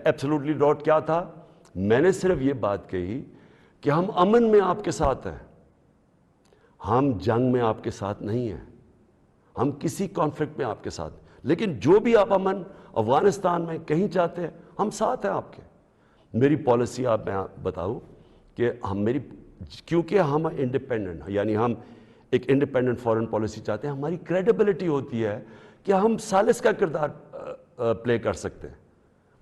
Absolutely not کیا تھا؟ میں نے صرف یہ بات کہی کہ ہم امن میں آپ کے ساتھ ہیں، ہم جنگ میں آپ کے ساتھ نہیں ہیں، ہم کسی کانفلکٹ میں آپ کے ساتھ، لیکن جو بھی آپ امن افغانستان میں کہیں چاہتے ہیں ہم ساتھ ہیں آپ کے۔ میری پالیسی آپ میں بتاؤں کہ کیونکہ ہم انڈیپینڈنٹ ہیں، یعنی ہم ایک انڈیپینڈنٹ فارن پالیسی چاہتے ہیں، ہماری کریڈیبلٹی ہوتی ہے کہ ہم ثالث کا کردار پلے کر سکتے ہیں۔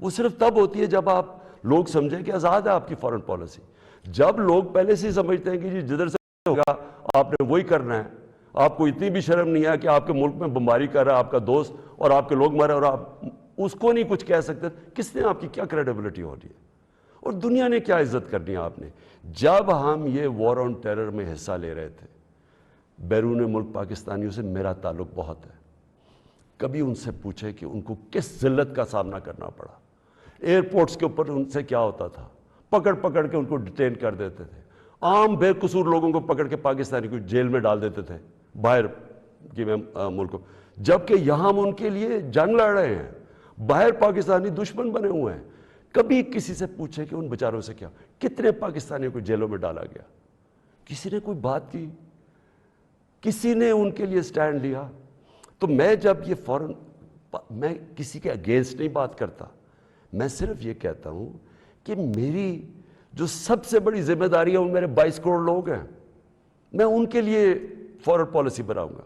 وہ صرف تب ہوتی ہے جب آپ لوگ سمجھیں کہ آزاد ہے آپ کی فارن پالیسی۔ جب لوگ پہلے سے ہی سمجھتے ہیں کہ جی جدھر سے ہوگا آپ نے وہی کرنا ہے، آپ کو اتنی بھی شرم نہیں ہے کہ آپ کے ملک میں بمباری کر رہا ہے آپ کا دوست اور آپ کے لوگ مرے اور آپ اس کو نہیں کچھ کہہ سکتے، کس نے آپ کی کیا کریڈیبلٹی ہو رہی ہے اور دنیا نے کیا عزت کرنی ہے آپ نے؟ جب ہم یہ وار آن ٹیرر میں حصہ لے رہے تھے، بیرون ملک پاکستانیوں سے میرا تعلق بہت ہے، کبھی ان سے پوچھے کہ ان کو کس ذلت کا سامنا کرنا پڑا۔ ایئرپورٹس کے اوپر ان سے کیا ہوتا تھا، پکڑ پکڑ کے ان کو ڈیٹین کر دیتے تھے، عام بے قصور لوگوں کو پکڑ کے پاکستانی کو جیل میں ڈال دیتے تھے باہر کی ملکوں، جبکہ یہاں ہم ان کے لیے جنگ لڑ رہے ہیں، باہر پاکستانی دشمن بنے ہوئے ہیں۔ کبھی کسی سے پوچھے کہ ان بیچاروں سے کیا، کتنے پاکستانیوں کو جیلوں میں ڈالا گیا، کسی نے کوئی بات کی، کسی نے ان کے لیے سٹینڈ لیا؟ تو میں جب یہ میں کسی کے اگینسٹ نہیں بات کرتا، میں صرف یہ کہتا ہوں کہ میری جو سب سے بڑی ذمہ داری ہے وہ میرے 22 کروڑ لوگ ہیں، میں ان کے لیے فارن پالیسی بناؤں گا۔